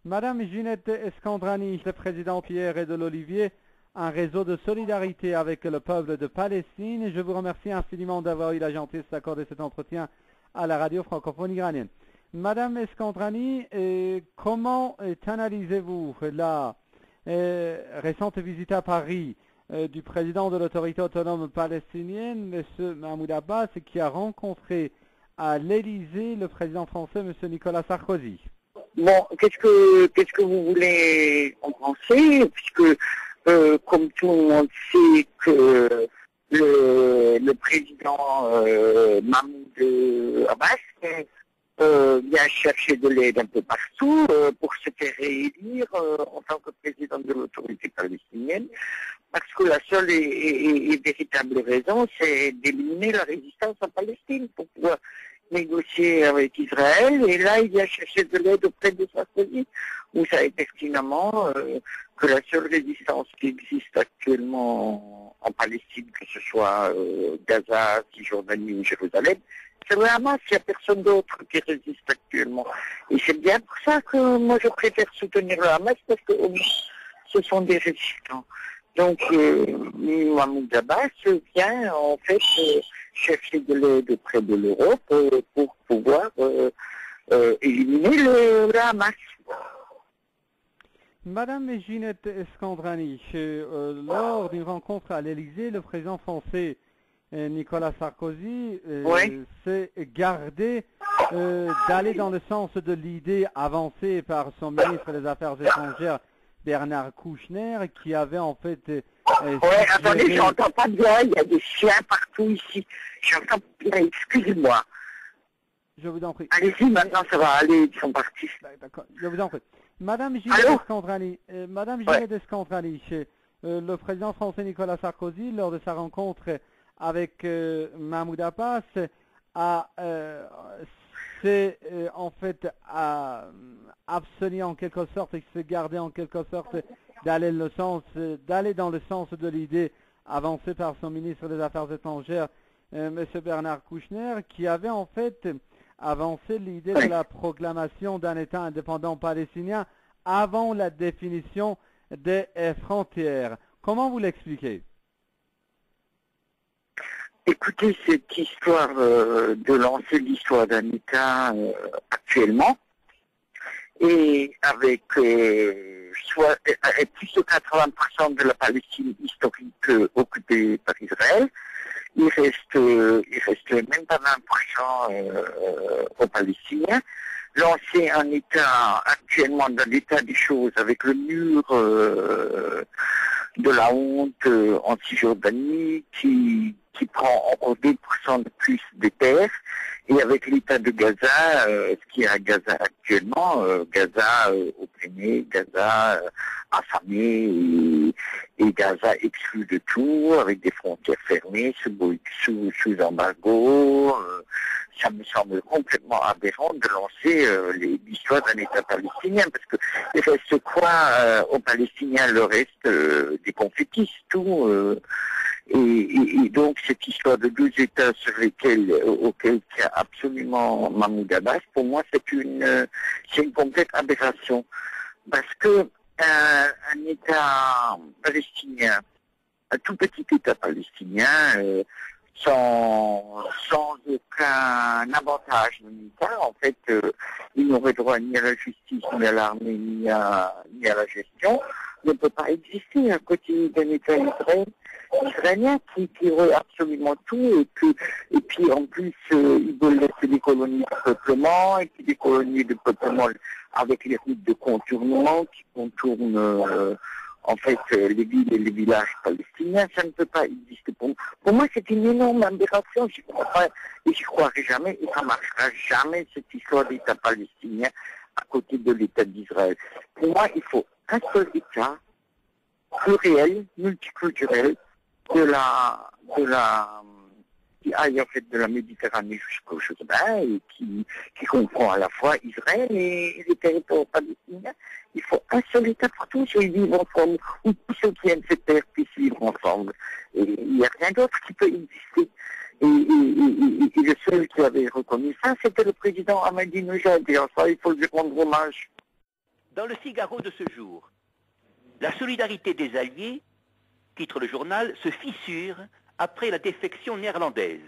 Madame Ginette Escandrani, le président Pierre et de l'Olivier, un réseau de solidarité avec le peuple de Palestine. Je vous remercie infiniment d'avoir eu la gentillesse d'accorder cet entretien à la radio francophone iranienne. Madame Escandrani, comment analysez-vous la récente visite à Paris du président de l'autorité autonome palestinienne, M. Mahmoud Abbas, qui a rencontré à l'Élysée le président français, M. Nicolas Sarkozy? Bon, qu'est-ce que vous voulez en penser, puisque comme tout le monde sait que le président Mahmoud Abbas vient chercher de l'aide un peu partout pour se faire réélire en tant que président de l'autorité palestinienne, parce que la seule et véritable raison, c'est d'éliminer la résistance en Palestine pour pouvoir négocier avec Israël, et là il vient chercher de l'aide auprès de Sarkozy. Vous savez pertinemment que la seule résistance qui existe actuellement en Palestine, que ce soit Gaza, Cisjordanie ou Jérusalem, c'est le Hamas. Il n'y a personne d'autre qui résiste actuellement. Et c'est bien pour ça que moi je préfère soutenir le Hamas, parce que ce sont des résistants. Donc Mahmoud Abbas vient en fait chercher de l'aide auprès de l'Europe pour pouvoir éliminer le Hamas. Madame Ginette Escandrani, lors d'une rencontre à l'Élysée, le président français Nicolas Sarkozy s'est gardé d'aller dans le sens de l'idée avancée par son ministre des Affaires étrangères, Bernard Kouchner, qui avait en fait... attendez, j'entends pas bien, il y a des chiens partout ici. J'entends pas bien, excusez-moi. Je vous en prie. Allez-y, maintenant ça va aller, ils sont partis. D'accord, je vous en prie. Madame Ginette Escandrani, le président français Nicolas Sarkozy, lors de sa rencontre avec Mahmoud Abbas, s'est en fait abstenu en quelque sorte et se garder en quelque sorte d'aller dans le sens de l'idée avancée par son ministre des Affaires étrangères, M. Bernard Kouchner, qui avait en fait avancé l'idée de la proclamation d'un État indépendant palestinien avant la définition des frontières. Comment vous l'expliquez? Écoutez, cette histoire de lancer l'histoire d'un État actuellement, et avec plus de 80% de la Palestine historique occupée par Israël, il reste même pas 20% aux Palestiniens. Lancer un État actuellement dans l'état des choses avec le mur de la honte en Cisjordanie qui prend encore 2% de plus des terres, et avec l'état de Gaza, ce qui est à Gaza actuellement, Gaza opprimé, Gaza affamé et Gaza exclu de tout, avec des frontières fermées, sous embargo. Ça me semble complètement aberrant de lancer l'histoire d'un État palestinien, parce que il reste quoi aux Palestiniens? Le reste des confettis, tout. Et donc cette histoire de deux États auxquels tient absolument Mahmoud Abbas, pour moi c'est une complète aberration, parce que un État palestinien, un tout petit État palestinien, sans aucun avantage militaire, en fait, il n'aurait droit ni à la justice, ni à l'armée, ni à la gestion, ne peut pas exister à côté d'un État israélien qui aurait absolument tout, et puis en plus il veut laisser des colonies de peuplement, et puis des colonies de peuplement avec les routes de contournement qui contournent en fait les villes et les villages palestiniens. Ça ne peut pas exister. Pour moi, c'est une énorme aberration. Je ne crois pas, et je ne croirai jamais, et ça ne marchera jamais, cette histoire d'État palestinien à côté de l'État d'Israël. Pour moi, il faut un seul État pluriel, multiculturel, qui aille en fait de la Méditerranée jusqu'au Jourdain, et qui comprend à la fois Israël et les territoires palestiniens. Il faut un seul État pour tous, et vivre ensemble, où tous ceux qui aiment cette terre puissent vivre ensemble. Et il n'y a rien d'autre qui peut exister. Et le seul qui avait reconnu ça, c'était le président Ahmadinejad, et en ça, il faut lui rendre hommage. Dans le Figaro de ce jour, la solidarité des Alliés, titre le journal, se fissure après la défection néerlandaise.